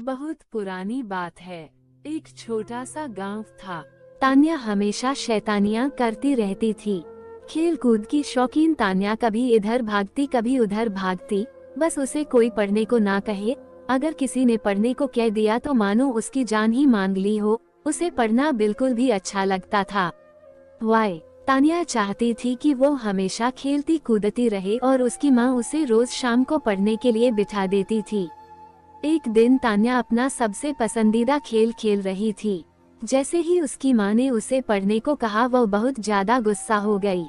बहुत पुरानी बात है। एक छोटा सा गांव था। तान्या हमेशा शैतानियां करती रहती थी। खेल कूद की शौकीन तान्या कभी इधर भागती कभी उधर भागती। बस उसे कोई पढ़ने को ना कहे, अगर किसी ने पढ़ने को कह दिया तो मानो उसकी जान ही मांग ली हो। उसे पढ़ना बिल्कुल भी अच्छा लगता था। वाई तान्या चाहती थी कि वो हमेशा खेलती कूदती रहे और उसकी माँ उसे रोज शाम को पढ़ने के लिए बिठा देती थी। एक दिन तान्या अपना सबसे पसंदीदा खेल खेल रही थी। जैसे ही उसकी माँ ने उसे पढ़ने को कहा वह बहुत ज्यादा गुस्सा हो गई।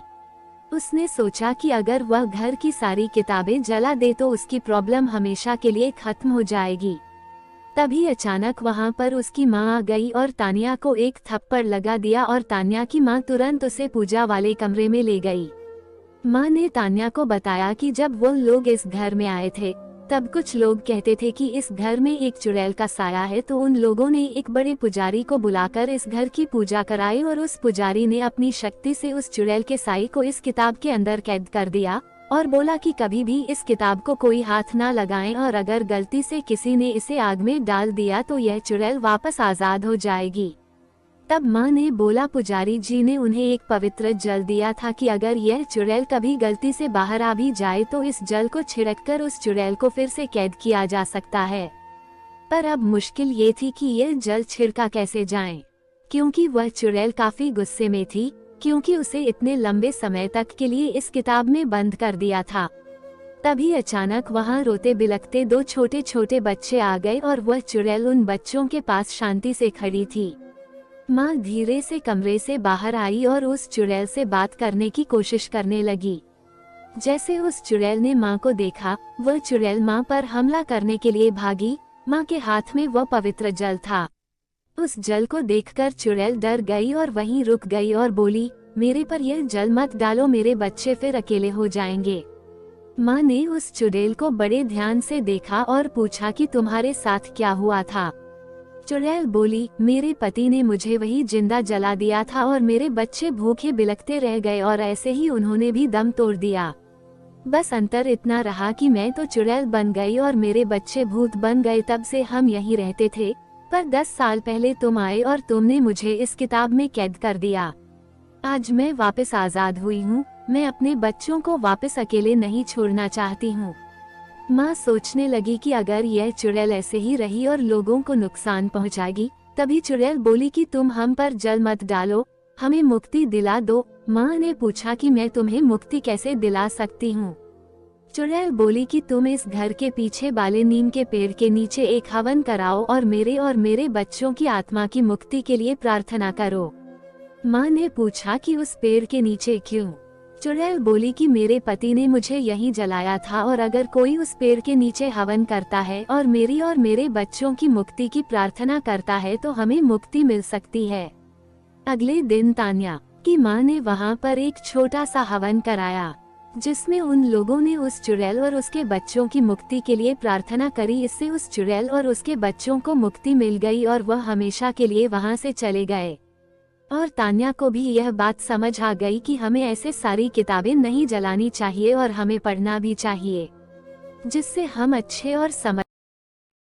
उसने सोचा कि अगर वह घर की सारी किताबें जला दे तो उसकी प्रॉब्लम हमेशा के लिए खत्म हो जाएगी। तभी अचानक वहां पर उसकी माँ आ गई और तान्या को एक थप्पड़ लगा दिया और तान्या की माँ तुरंत उसे पूजा वाले कमरे में ले गई। माँ ने तान्या को बताया कि जब वो लोग इस घर में आए थे तब कुछ लोग कहते थे कि इस घर में एक चुड़ैल का साया है, तो उन लोगों ने एक बड़े पुजारी को बुलाकर इस घर की पूजा कराई और उस पुजारी ने अपनी शक्ति से उस चुड़ैल के साई को इस किताब के अंदर कैद कर दिया और बोला कि कभी भी इस किताब को कोई हाथ ना लगाएं और अगर गलती से किसी ने इसे आग में डाल दिया तो यह चुड़ैल वापस आजाद हो जाएगी। तब माँ ने बोला पुजारी जी ने उन्हें एक पवित्र जल दिया था कि अगर यह चुड़ैल कभी गलती से बाहर आ भी जाए तो इस जल को छिड़ककर उस चुड़ैल को फिर से कैद किया जा सकता है। पर अब मुश्किल ये थी कि यह जल छिड़का कैसे जाए, क्योंकि वह चुड़ैल काफी गुस्से में थी, क्योंकि उसे इतने लंबे समय तक के लिए इस किताब में बंद कर दिया था। तभी अचानक वहाँ रोते बिलखते दो छोटे छोटे बच्चे आ गए और वह चुड़ैल उन बच्चों के पास शांति से खड़ी थी। माँ धीरे से कमरे से बाहर आई और उस चुड़ैल से बात करने की कोशिश करने लगी। जैसे उस चुड़ैल ने माँ को देखा, वह चुड़ैल माँ पर हमला करने के लिए भागी। माँ के हाथ में वह पवित्र जल था। उस जल को देखकर चुड़ैल डर गई और वहीं रुक गई और बोली, मेरे पर यह जल मत डालो, मेरे बच्चे फिर अकेले हो जाएंगे। माँ ने उस चुड़ैल को बड़े ध्यान से देखा और पूछा कि तुम्हारे साथ क्या हुआ था। चुड़ैल बोली, मेरे पति ने मुझे वही जिंदा जला दिया था और मेरे बच्चे भूखे बिलखते रह गए और ऐसे ही उन्होंने भी दम तोड़ दिया। बस अंतर इतना रहा कि मैं तो चुड़ैल बन गई और मेरे बच्चे भूत बन गए। तब से हम यहीं रहते थे, पर 10 साल पहले तुम आए और तुमने मुझे इस किताब में कैद कर दिया। आज मैं वापस आजाद हुई हूँ। मैं अपने बच्चों को वापस अकेले नहीं छोड़ना चाहती हूँ। माँ सोचने लगी कि अगर यह चुड़ैल ऐसे ही रही और लोगों को नुकसान पहुँचाएगी। तभी चुड़ैल बोली कि तुम हम पर जल मत डालो, हमें मुक्ति दिला दो। माँ ने पूछा कि मैं तुम्हें मुक्ति कैसे दिला सकती हूँ। चुड़ैल बोली कि तुम इस घर के पीछे वाले नीम के पेड़ के नीचे एक हवन कराओ और मेरे बच्चों की आत्मा की मुक्ति के लिए प्रार्थना करो। माँ ने पूछा कि उस पेड़ के नीचे क्यों। चुड़ैल बोली कि मेरे पति ने मुझे यहीं जलाया था और अगर कोई उस पेड़ के नीचे हवन करता है और मेरे बच्चों की मुक्ति की प्रार्थना करता है तो हमें मुक्ति मिल सकती है। अगले दिन तान्या की माँ ने वहाँ पर एक छोटा सा हवन कराया, जिसमें उन लोगों ने उस चुड़ैल और उसके बच्चों की मुक्ति के लिए प्रार्थना करी। इससे उस चुड़ैल और उसके बच्चों को मुक्ति मिल गई और वह हमेशा के लिए वहाँ से चले गए। और तान्या को भी यह बात समझ आ गई कि हमें ऐसे सारी किताबें नहीं जलानी चाहिए और हमें पढ़ना भी चाहिए, जिससे हम अच्छे और समझ